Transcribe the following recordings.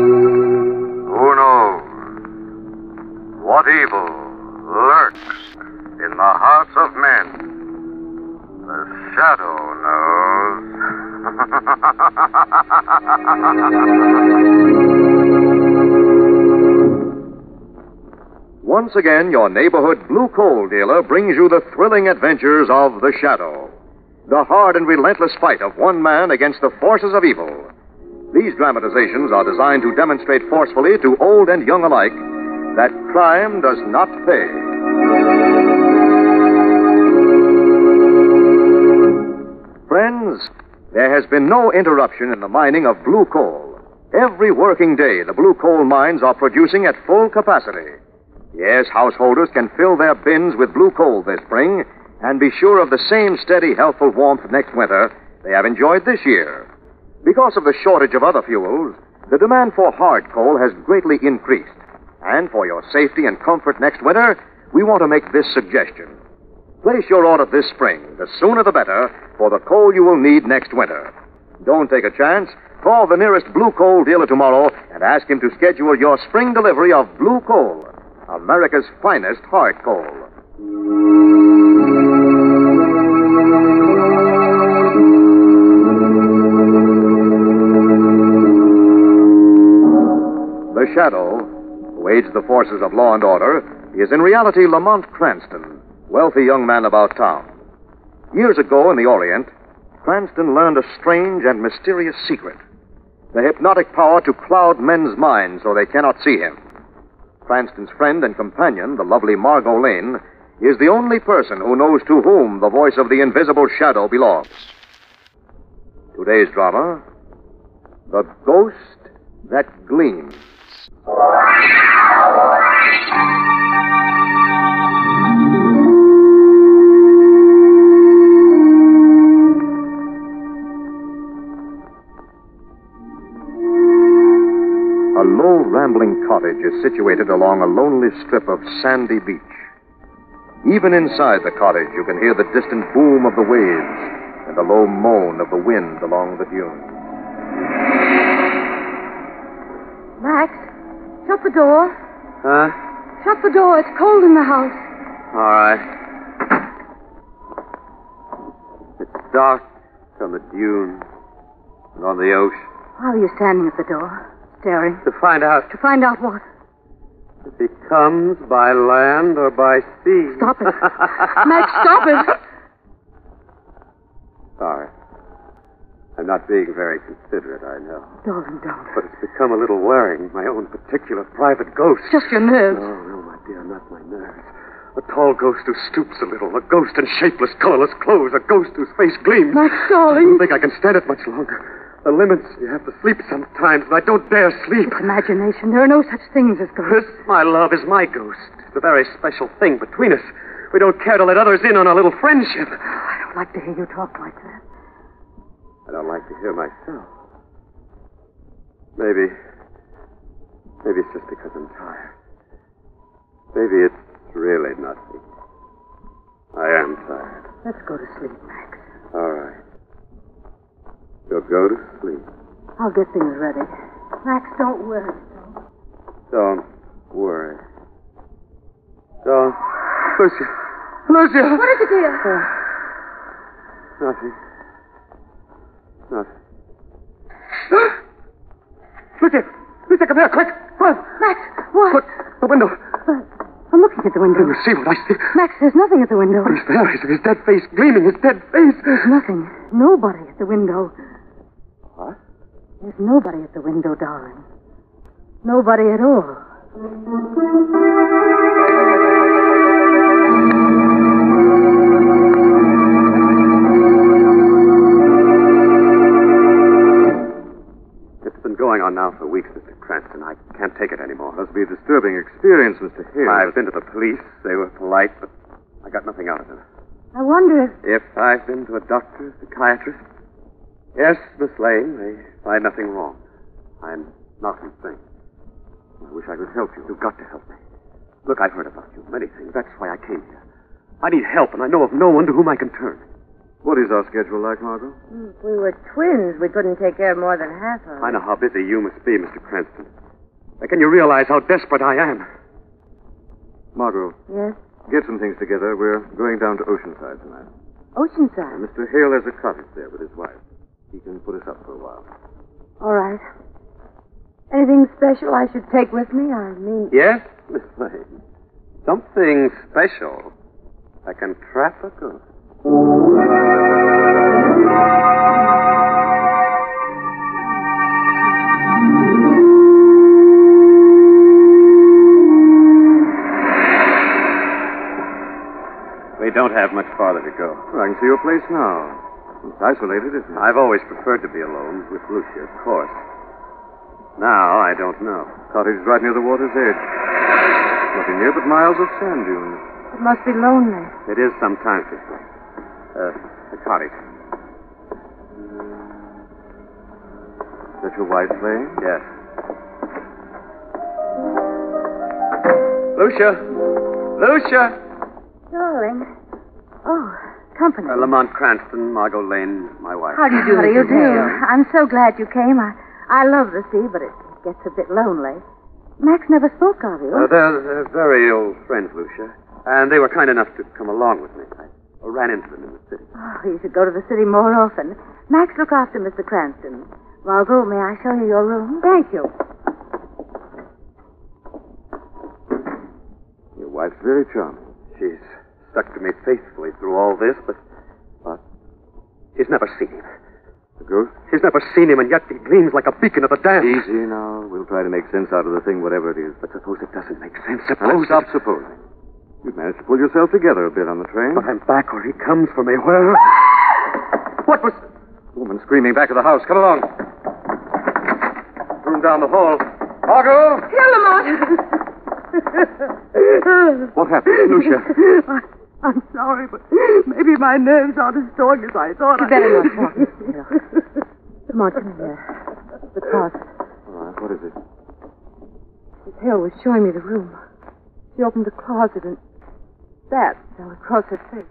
Who knows what evil lurks in the hearts of men? The shadow knows. Once again, your neighborhood blue coal dealer brings you the thrilling adventures of the Shadow. The hard and relentless fight of one man against the forces of evil. These dramatizations are designed to demonstrate forcefully to old and young alike that crime does not pay. Friends, there has been no interruption in the mining of blue coal. Every working day, the blue coal mines are producing at full capacity. Yes, householders can fill their bins with blue coal this spring and be sure of the same steady, healthful warmth next winter they have enjoyed this year. Because of the shortage of other fuels, the demand for hard coal has greatly increased. And for your safety and comfort next winter, we want to make this suggestion. Place your order this spring, the sooner the better, for the coal you will need next winter. Don't take a chance. Call the nearest blue coal dealer tomorrow and ask him to schedule your spring delivery of blue coal, America's finest hard coal. The Shadow, who aids the forces of law and order, is in reality Lamont Cranston, wealthy young man about town. Years ago in the Orient, Cranston learned a strange and mysterious secret. The hypnotic power to cloud men's minds so they cannot see him. Cranston's friend and companion, the lovely Margo Lane, is the only person who knows to whom the voice of the invisible shadow belongs. Today's drama, The Ghost That Gleams. A low, rambling cottage is situated along a lonely strip of sandy beach. Even inside the cottage, you can hear the distant boom of the waves and the low moan of the wind along the dunes. Max, shut the door. Huh? Shut the door. It's cold in the house. All right. It's dark on the dunes and on the ocean. Why are you standing at the door, staring? To find out To find out what? if he comes by land or by sea. Stop it. Max, stop it. Sorry. I'm not being very considerate, I know. Darling, don't. But it's become a little worrying, my own particular private ghost. Just your nerves. No, my dear, not my nerves. A tall ghost who stoops a little. A ghost in shapeless, colorless clothes. A ghost whose face gleams. Max, I darling. don't think I can stand it much longer. The limits, you have to sleep sometimes, and I don't dare sleep. It's imagination. There are no such things as This, ghosts. my love, is my ghost. It's a very special thing between us. We don't care to let others in on our little friendship. I don't like to hear you talk like that. I don't like to hear myself. Maybe it's just because I'm tired. Maybe it's really nothing. I am tired. Let's go to sleep, Max. All right. You'll go to sleep. I'll get things ready. Max, don't worry. Don't worry. Don't. Lucia! Lucia! What is it, dear? Nothing. Nothing. Lucia! Lucia, come here, quick! Run! Max, what? Look, the window. I'm looking at the window. You see what I see? Max, there's nothing at the window. But he's there. His dead face gleaming. His dead face. There's nothing. Nobody at the window. What? There's nobody at the window, darling. Nobody at all. It's been going on now for weeks, Mr. Cranston. I can't take it anymore. Must be a disturbing experience, Mr. Hill. I've been to the police. They were polite, but I got nothing out of them. I wonder if... If I've been to a doctor, psychiatrist. Yes, Miss Lane, they find nothing wrong. I'm not insane. I wish I could help you. You've got to help me. Look, I've heard about you. Many things. That's why I came here. I need help, and I know of no one to whom I can turn. What is our schedule like, Margo? If we were twins, we couldn't take care of more than half of it. I know how busy you must be, Mr. Cranston. Now, can you realize how desperate I am? Margo, Yes? get some things together. We're going down to Oceanside tonight. Oceanside. Mr. Hale has a cottage there with his wife. He can put us up for a while. All right. Anything special I should take with me? I mean... Yes, Miss Lane. Something special. I can trap a ghost. We don't have much farther to go. Well, I can see your place now. It's isolated, isn't it? I've always preferred to be alone, with Lucia, of course. Now, I don't know. Cottage is right near the water's edge. Nothing near but miles of sand dunes. It must be lonely. It is sometimes this way. The cottage. Is that your wife playing? Yes. Lucia! Lucia! Darling. Oh, company. Lamont Cranston, Margo Lane, my wife. How do you do, Mrs. Hale? I'm so glad you came. I love the sea, but it gets a bit lonely. Max never spoke of you. They're very old friends, Lucia. And they were kind enough to come along with me. I ran into them in the city. Oh, you should go to the city more often. Max, look after Mr. Cranston. Margo, may I show you your room? Thank you. Your wife's very charming. She's stuck to me faithfully through all this, but she's never seen him. The ghost? She's never seen him, and yet he gleams like a beacon of the damned. Easy now. We'll try to make sense out of the thing, whatever it is. But suppose it doesn't make sense. Now, Suppose stop supposing. You've managed to pull yourself together a bit on the train. But I'm back where he comes for me. Where? What was... Woman screaming back of the house. Come along. Room down the hall. Margo! Here, Lamont. What happened, Lucia? I'm sorry, but maybe my nerves aren't as strong as I thought. You better not talk, Mr. Hale. Come on, come here. The closet. All right, what is it? Mrs. Hale was showing me the room. She opened the closet and that fell across her face.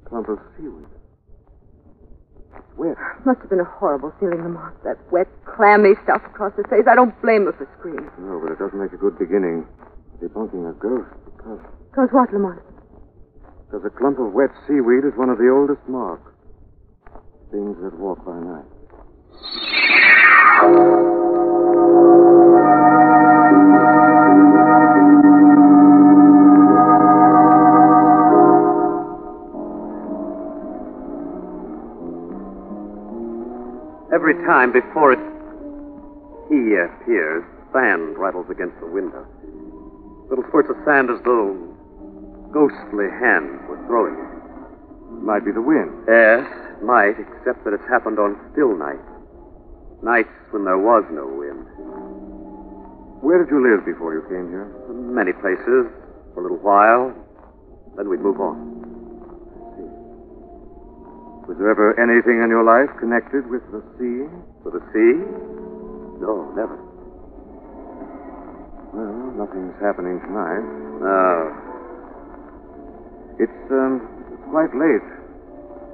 Clump of seaweed. It's wet. Must have been a horrible feeling, Lamont. That wet, clammy stuff across her face. I don't blame her for screaming. No, but it doesn't make a good beginning. Debunking a ghost. Because what, Lamont? Because a clump of wet seaweed is one of the oldest marks. Things that walk by night. Every time before he appears, sand rattles against the window. Little spurts of sand as though ghostly hands were throwing it. Might be the wind. Yes, it might, except that it's happened on still nights. Nights when there was no wind. Where did you live before you came here? Many places, for a little while. Then we'd move on. Was there ever anything in your life connected with the sea? With the sea? No, never. Well, nothing's happening tonight. No. It's quite late.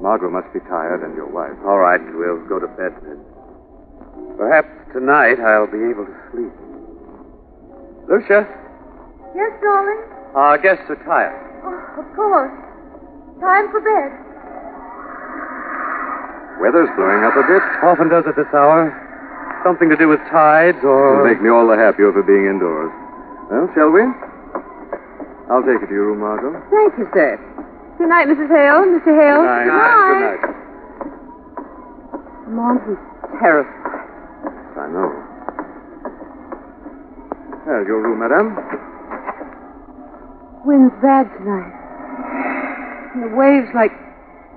Margo must be tired, and your wife. All right, we'll go to bed then. Perhaps tonight I'll be able to sleep. Lucia, Yes, darling? our guests are tired. Oh, of course. Time for bed. Weather's blowing up a bit. Often does at this hour. Something to do with tides or... It'll make me all the happier for being indoors. Well, shall we? I'll take you to your room, Margo. Thank you, sir. Good night, Mrs. Hale. Mr. Hale. Good night. Good night. Lamont, he's terrified. I know. There's your room, madame. Wind's bad tonight. And the waves like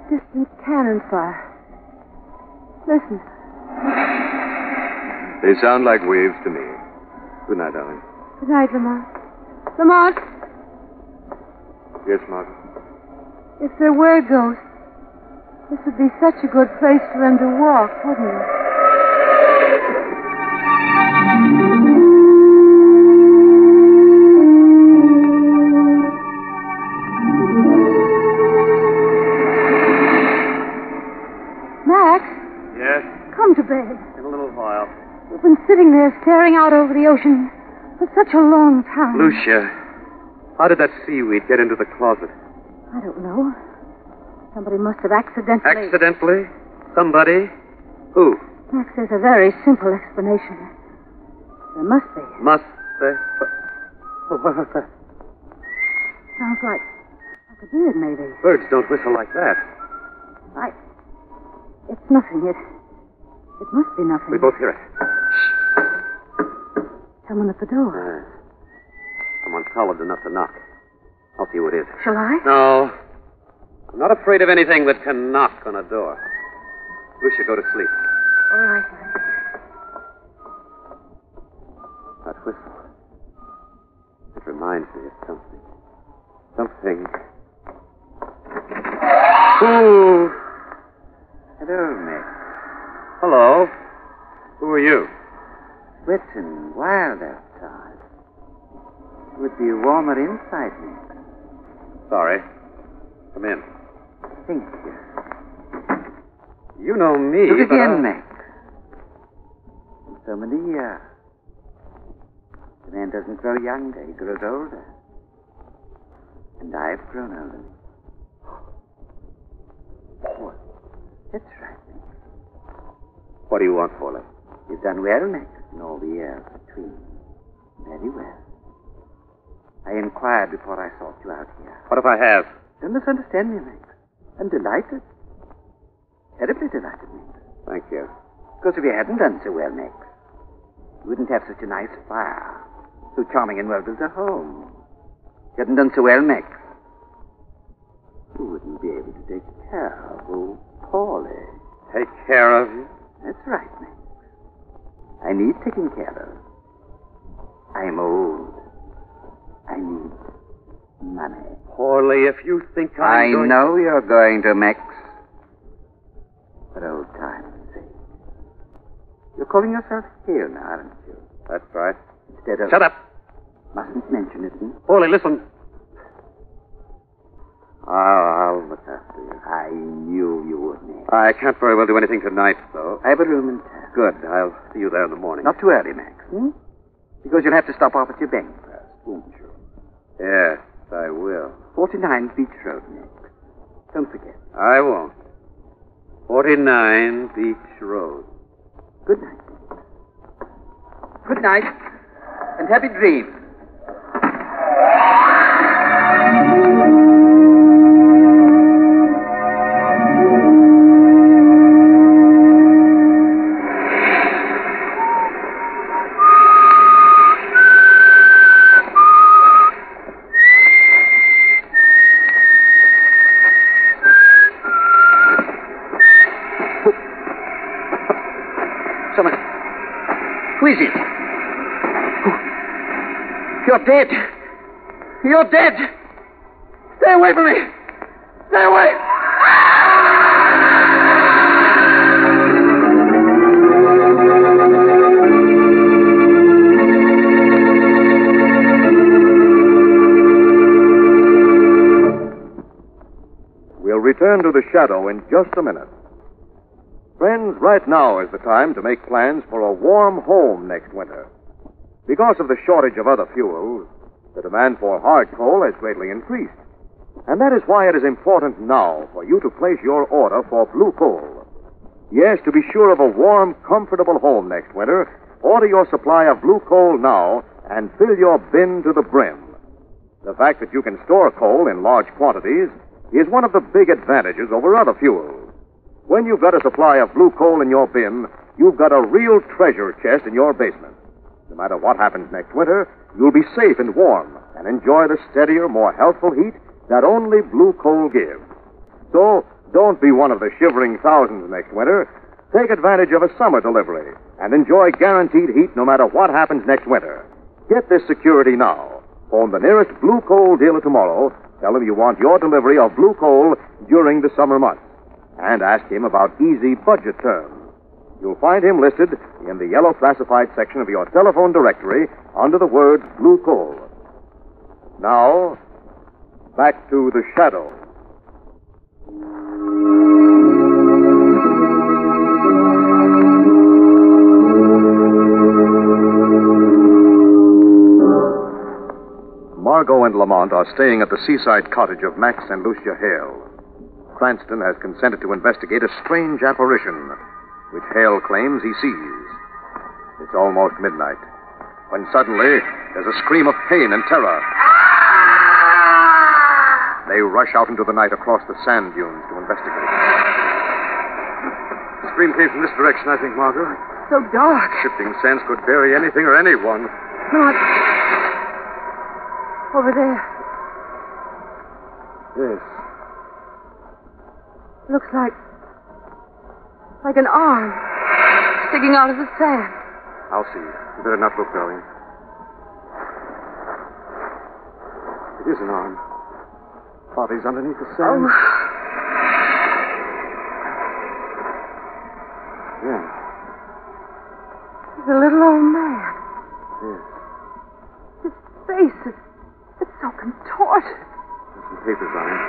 distant cannon fire. Listen. They sound like waves to me. Good night, darling. Good night, Lamont. Lamont, Yes, Margo. if there were ghosts, this would be such a good place for them to walk, wouldn't it? Come to bed. In a little while. You've been sitting there staring out over the ocean for such a long time. Lucia, how did that seaweed get into the closet? I don't know. Somebody must have accidentally... Accidentally? Somebody? Who? Max, there's a very simple explanation. There must be. Must there? What's that? Sounds like a bird, maybe. Birds don't whistle like that. It's nothing. It must be nothing. We both hear it. Someone at the door. Someone solid enough to knock. I'll see who it is. Shall I? No. I'm not afraid of anything that can knock on a door. Lucia, go to sleep. All right, Max. That whistle. It reminds me of something. Something. Ooh. Hello, Max. Hello. Who are you? Wet and wild outside. It would be warmer inside, Max. Sorry. Come in. Thank you. You know me, Look but again, Max. In so many years. The man doesn't grow younger, he grows older. And I've grown older. Oh, that's right, Max. What do you want, Paulie? You've done well, Max, in all the years between. Very well. I inquired before I sought you out here. What if I have? Don't misunderstand me, Max. I'm delighted. Terribly delighted, Max. Thank you. Because if you hadn't done so well, Max, you wouldn't have such a nice fire, so charming and well built a home. If you hadn't done so well, Max, you wouldn't be able to take care of old Paulie. Take care of you? That's right, Max. I need taking care of. I'm old. I need money. Paulie, if you think I going... know you're going to, Max. For old time's sake. You're calling yourself Hale now, aren't you? That's right. Instead of... Shut up. Mustn't mention it, hmm? Paulie, listen. I'll look after you. I knew you would, Max. I can't very well do anything tonight, though. I have a room in town. Good. I'll see you there in the morning. Not too early, Max, hmm? Because you'll have to stop off at your bank first, won't you? Yes, I will. 49 Beach Road, Max. Don't forget. I won't. 49 Beach Road. Good night, Max. Good night, and happy dreams. Who is it? You're dead. You're dead. Stay away from me. Stay away. We'll return to the shadow in just a minute. Friends, right now is the time to make plans for a warm home next winter. Because of the shortage of other fuels, the demand for hard coal has greatly increased. And that is why it is important now for you to place your order for blue coal. Yes, to be sure of a warm, comfortable home next winter, order your supply of blue coal now and fill your bin to the brim. The fact that you can store coal in large quantities is one of the big advantages over other fuels. When you've got a supply of blue coal in your bin, you've got a real treasure chest in your basement. No matter what happens next winter, you'll be safe and warm and enjoy the steadier, more healthful heat that only blue coal gives. So, don't be one of the shivering thousands next winter. Take advantage of a summer delivery and enjoy guaranteed heat no matter what happens next winter. Get this security now. Phone the nearest blue coal dealer tomorrow. Tell him you want your delivery of blue coal during the summer months. And ask him about easy budget terms. You'll find him listed in the yellow classified section of your telephone directory under the words blue coal. Now, back to the shadow. Margo and Lamont are staying at the seaside cottage of Max and Lucia Hale. Cranston has consented to investigate a strange apparition, which Hale claims he sees. It's almost midnight, when suddenly there's a scream of pain and terror. They rush out into the night across the sand dunes to investigate. The scream came from this direction, I think, Margo. So dark. Shifting sands could bury anything or anyone. Not over there. Yes. Looks like an arm sticking out of the sand. I'll see. You better not look, darling. It is an arm. Body's underneath the sand. Oh. Yeah. He's a little old man. Yes. His face is so contorted. There's some papers on him.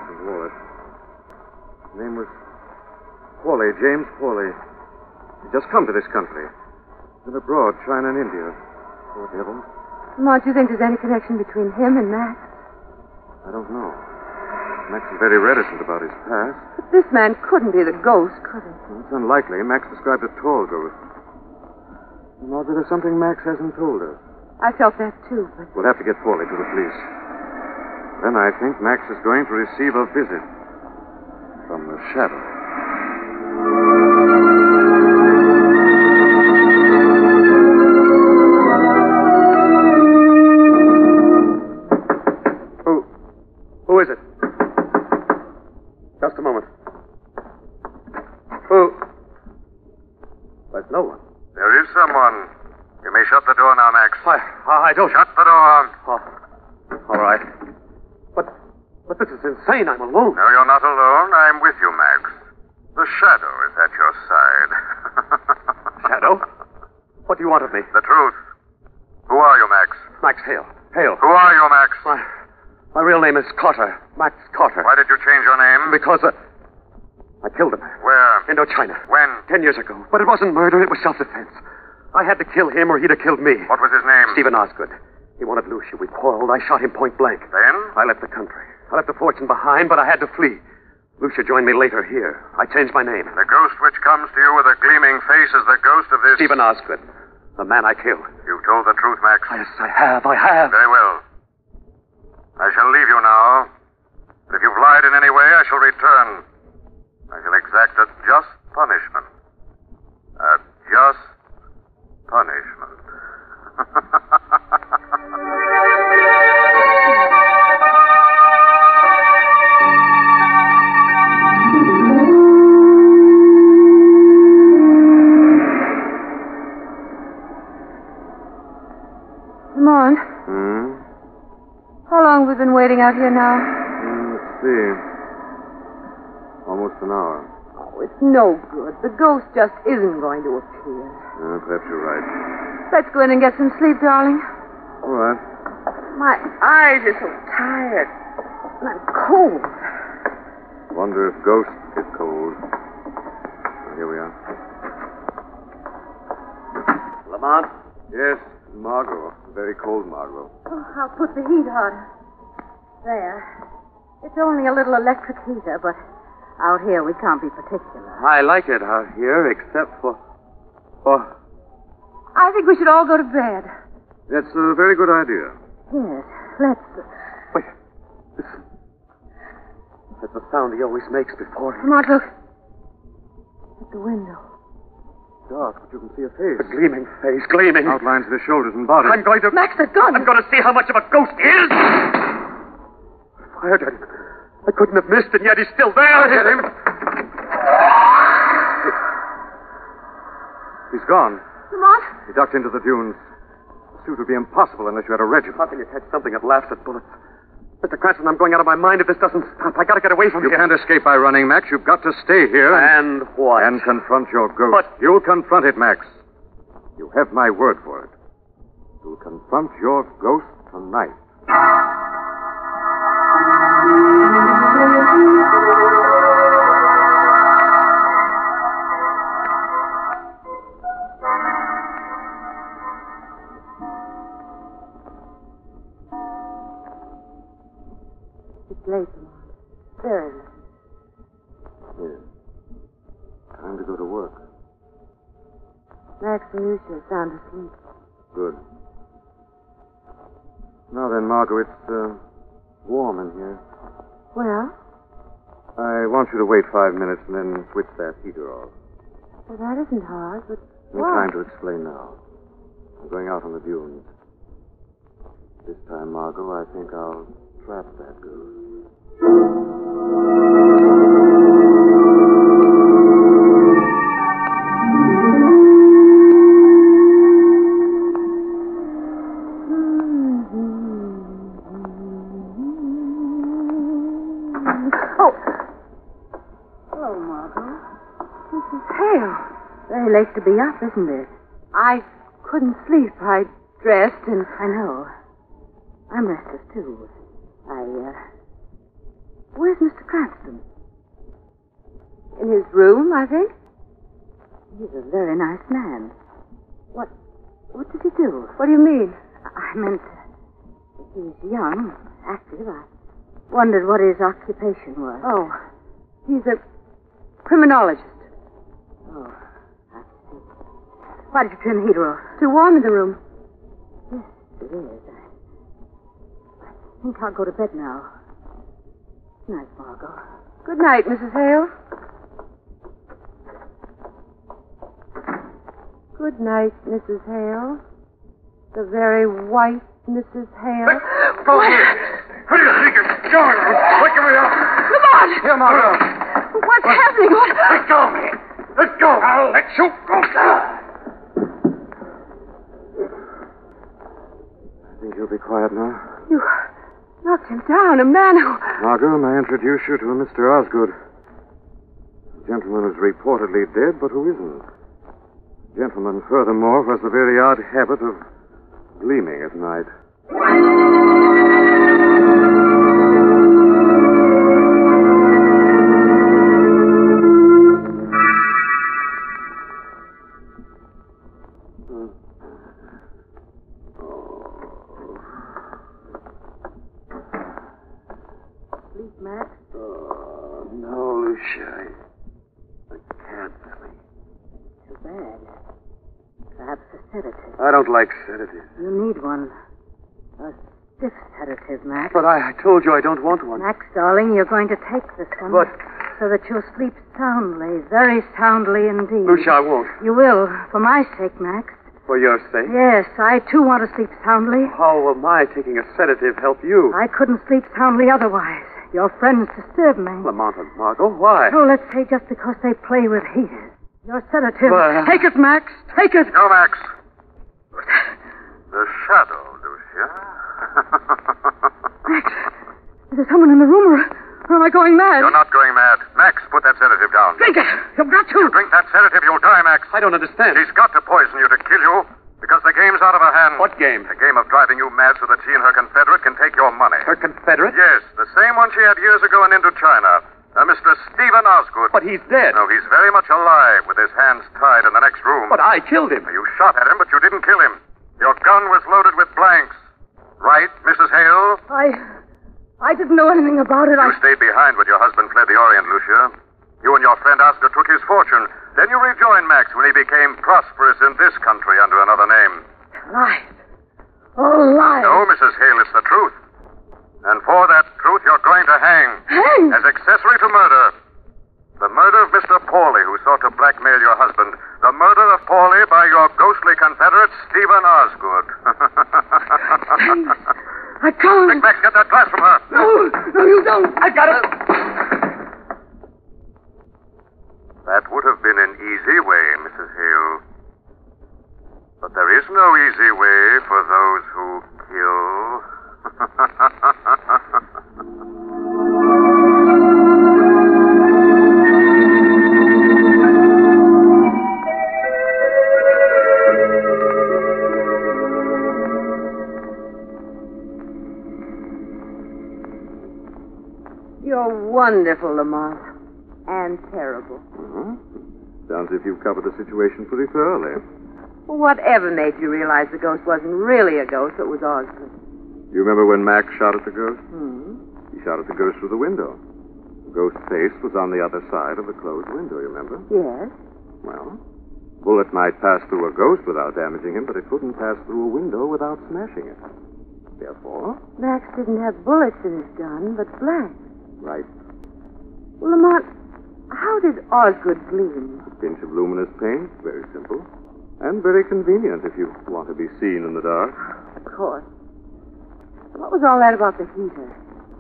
His wallet. His name was Pauly, James Pauly. He'd just come to this country. Been abroad, China and India. Poor devil. Lamont, do you think there's any connection between him and Max? I don't know. Max is very reticent about his past. But this man couldn't be the ghost, could he? Well, it's unlikely. Max described a tall ghost. Margaret, there's something Max hasn't told us. I felt that too, but... We'll have to get Pauly to the police. Then I think Max is going to receive a visit from the shadow. Who is it? Just a moment. Who? There's no one. There is someone. You may shut the door now, Max. I don't... Shut the door. Oh, all right. But this is insane. I'm alone. No, you're not alone. I'm with you, Max. The shadow is at your side. Shadow? What do you want of me? The truth. Who are you, Max? Max Hale. Hale. Who are you, Max? My real name is Cotter. Max Cotter. Why did you change your name? Because I killed him. Where? Indochina. When? 10 years ago. But it wasn't murder. It was self-defense. I had to kill him or he'd have killed me. What was his name? Stephen Osgood. He wanted Lucia. We quarreled. I shot him point blank. Then? I left the country. I left the fortune behind, but I had to flee. Lucia joined me later here. I changed my name. The ghost which comes to you with a gleaming face is the ghost of this... Stephen Osgood. The man I killed. You've told the truth, Max. Yes, I have. I have. Very well. I shall leave you now. But if you've lied in any way, I shall return. I shall exact a just punishment. A just punishment. Lamont. How long have we been waiting out here now? Let's see. Almost an hour. Oh, it's no good. The ghost just isn't going to appear. Perhaps you're right. Let's go in and get some sleep, darling. All right. My eyes are so tired. And I'm cold. Wonder if ghosts get cold. Oh, here we are. Lamont? Yes, Margo. Very cold, Margo. Oh, I'll put the heat on. There. It's only a little electric heater, but out here we can't be particular. I like it out here, except for... I think we should all go to bed. That's a very good idea. Yes, let's... Wait. Listen. That's the sound he always makes before he... Come on, look. At the window. Dark, but you can see a face. A gleaming face, gleaming. Outlines of his shoulders and body. I'm going to... Max, the gun! I'm going to see how much of a ghost he is! I fired at him. I couldn't have missed, and yet he's still there. I hit him. He's gone. Lamont? He ducked into the dunes. Pursuit would be impossible unless you had a regiment. How can you catch something that laughs at bullets? Mr. Cranston, I'm going out of my mind if this doesn't stop. I gotta get away from here. You can't escape by running, Max. You've got to stay here. And what? And confront your ghost. But... You'll confront it, Max. You have my word for it. You'll confront your ghost tonight. Max and Lucia are sound asleep. Good. Now then, Margo, it's warm in here. Well, I want you to wait 5 minutes and then switch that heater off. that isn't hard, but No what? time to explain now. I'm going out on the dunes. This time, Margo, I think I'll trap that ghost. Hello, Margo. Mrs. Hale. Very late to be up, isn't it? I couldn't sleep. I dressed and... I know. I'm restless, too. Where's Mr. Cranston? In his room, I think. He's a very nice man. What did he do? What do you mean? I meant, he's young, active. I wondered what his occupation was. Oh, he's a criminologist. Oh, I see. Why did you turn the heater off? Too warm in the room. Yes, it is. I think I'll go to bed now. Good night, Margo. Good night, Mrs. Hale. Good night, Mrs. Hale. The very white Mrs. Hale. What do you think you're going on? Waking me up. Lamont! Here, Margo. What's happening? What? Let go of me. Let go. I'll let you go. I think you'll be quiet now. You knocked him down. A man who... Margo, may I introduce you to a Mr. Osgood? A gentleman who's reportedly dead, but who isn't. A gentleman, furthermore, who has the very odd habit of gleaming at night. Sleep, Max? Oh, no, Lucia. I can't sleep. Too bad. Perhaps a sedative. I don't like sedatives. You need one. A stiff sedative, Max. But I told you I don't want one. Max, darling, you're going to take this one. But... so that you'll sleep soundly, very soundly indeed. Lucia, I won't. You will, for my sake, Max. For your sake? Yes, I too want to sleep soundly. How will my taking a sedative help you? I couldn't sleep soundly otherwise. Your friends disturb me. Lamont and Margo, why? Oh, let's say just because they play with heat. Your sedative. But- Take it, Max. Take it. No, Max. The shadow, Lucia. Max, is there someone in the room, or am I going mad? You're not going mad. Max, put that sedative down. Drink it. You've got to. You drink that sedative, you'll die, Max. I don't understand. She's got to poison you to kill you because the game's out of her hand. What game? The game of driving you mad so that she and her confederate can take your money. Her confederate? Yes, the same one she had years ago in Indochina. Mr. Stephen Osgood. But he's dead. No, he's very much alive with his hands tied in the next room. But I killed him. You shot at him, but you didn't kill him. Your gun was loaded with blanks. Right, Mrs. Hale? I didn't know anything about it. You stayed behind when your husband fled the Orient, Lucia. You and your friend Osgood took his fortune. Then you rejoined Max when he became prosperous in this country under another name. Lies. Oh, lies. No, Mrs. Hale, it's the truth. And for that truth, you're going to hang. Hang? As accessory to murder. The murder of Mr. Pauly, who sought to blackmail your husband. The murder of Pauly by your ghostly confederate, Stephen Osgood. Please. I can't. Quick, Max, get that glass from her. No, you don't. I got it. That would have been an easy way, Mrs. Hale. But there is no easy way for those who kill. You're wonderful, Lamont. And terrible. Sounds as if you've covered the situation pretty thoroughly. Well, whatever made you realize the ghost wasn't really a ghost, but was Osgood? You remember when Max shot at the ghost? Hmm. He shot at the ghost through the window. The ghost's face was on the other side of the closed window, you remember? Yes. Well, Bullet might pass through a ghost without damaging him, but it couldn't pass through a window without smashing it. Therefore... Max didn't have bullets in his gun, but blanks. Right. Well, Lamont, how did Osgood gleam? A pinch of luminous paint, very simple. And very convenient if you want to be seen in the dark. Of course. What was all that about the heater?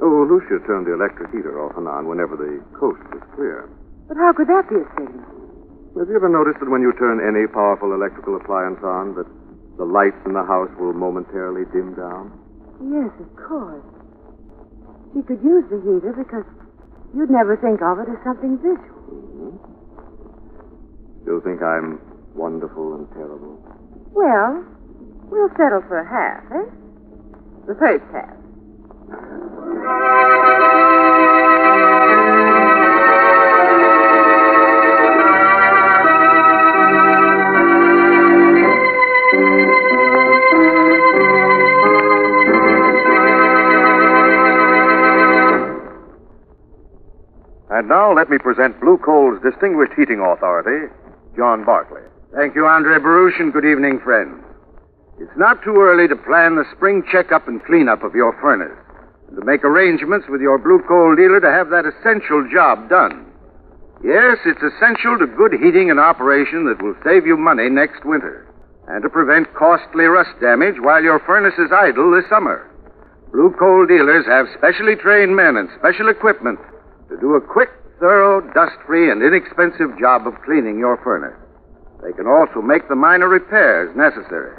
Oh, Lucia turned the electric heater off and on whenever the coast was clear. But how could that be a signal? Have you ever noticed that when you turn any powerful electrical appliance on, that the lights in the house will momentarily dim down? Yes, of course. She could use the heater because you'd never think of it as something visual. Mm-hmm. Still think I'm wonderful and terrible? Well, we'll settle for a half, eh? The first half. And now let me present Blue Coal's distinguished heating authority, John Barkley. Thank you, Andre Baruch, and good evening, friends. It's not too early to plan the spring checkup and cleanup of your furnace, and to make arrangements with your Blue Coal dealer to have that essential job done. Yes, it's essential to good heating and operation that will save you money next winter, and to prevent costly rust damage while your furnace is idle this summer. Blue Coal dealers have specially trained men and special equipment to do a quick, thorough, dust-free, and inexpensive job of cleaning your furnace. They can also make the minor repairs necessary.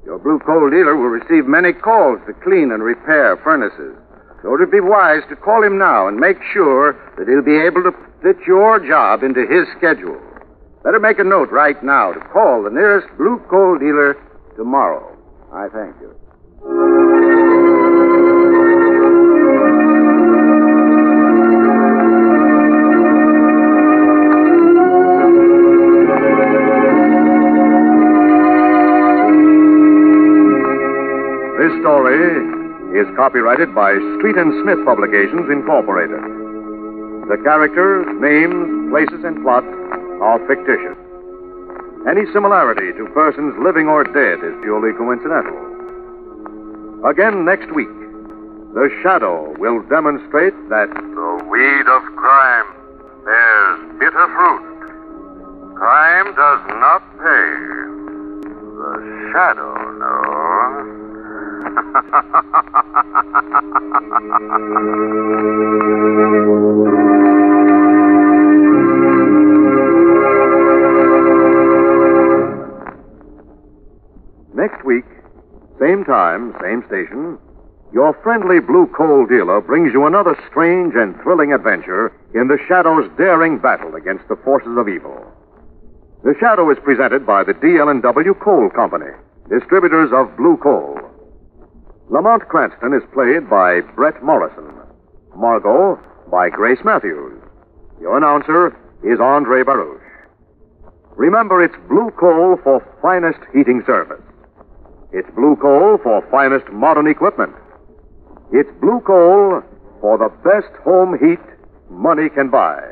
Your Blue Coal dealer will receive many calls to clean and repair furnaces, so it would be wise to call him now and make sure that he'll be able to fit your job into his schedule. Better make a note right now to call the nearest Blue Coal dealer tomorrow. I thank you. This story is copyrighted by Street and Smith Publications, Incorporated. The characters, names, places, and plots are fictitious. Any similarity to persons living or dead is purely coincidental. Again next week, The Shadow will demonstrate that The weed of crime bears bitter fruit. Crime does not pay. The shadow knows. next week, same time, same station, your friendly Blue Coal dealer brings you another strange and thrilling adventure in the Shadow's daring battle against the forces of evil. The Shadow is presented by the D.L.N.W. Coal Company, distributors of Blue Coal. Lamont Cranston is played by Brett Morrison. Margo by Grace Matthews. Your announcer is Andre Baruch. Remember, it's Blue Coal for finest heating service. It's Blue Coal for finest modern equipment. It's Blue Coal for the best home heat money can buy.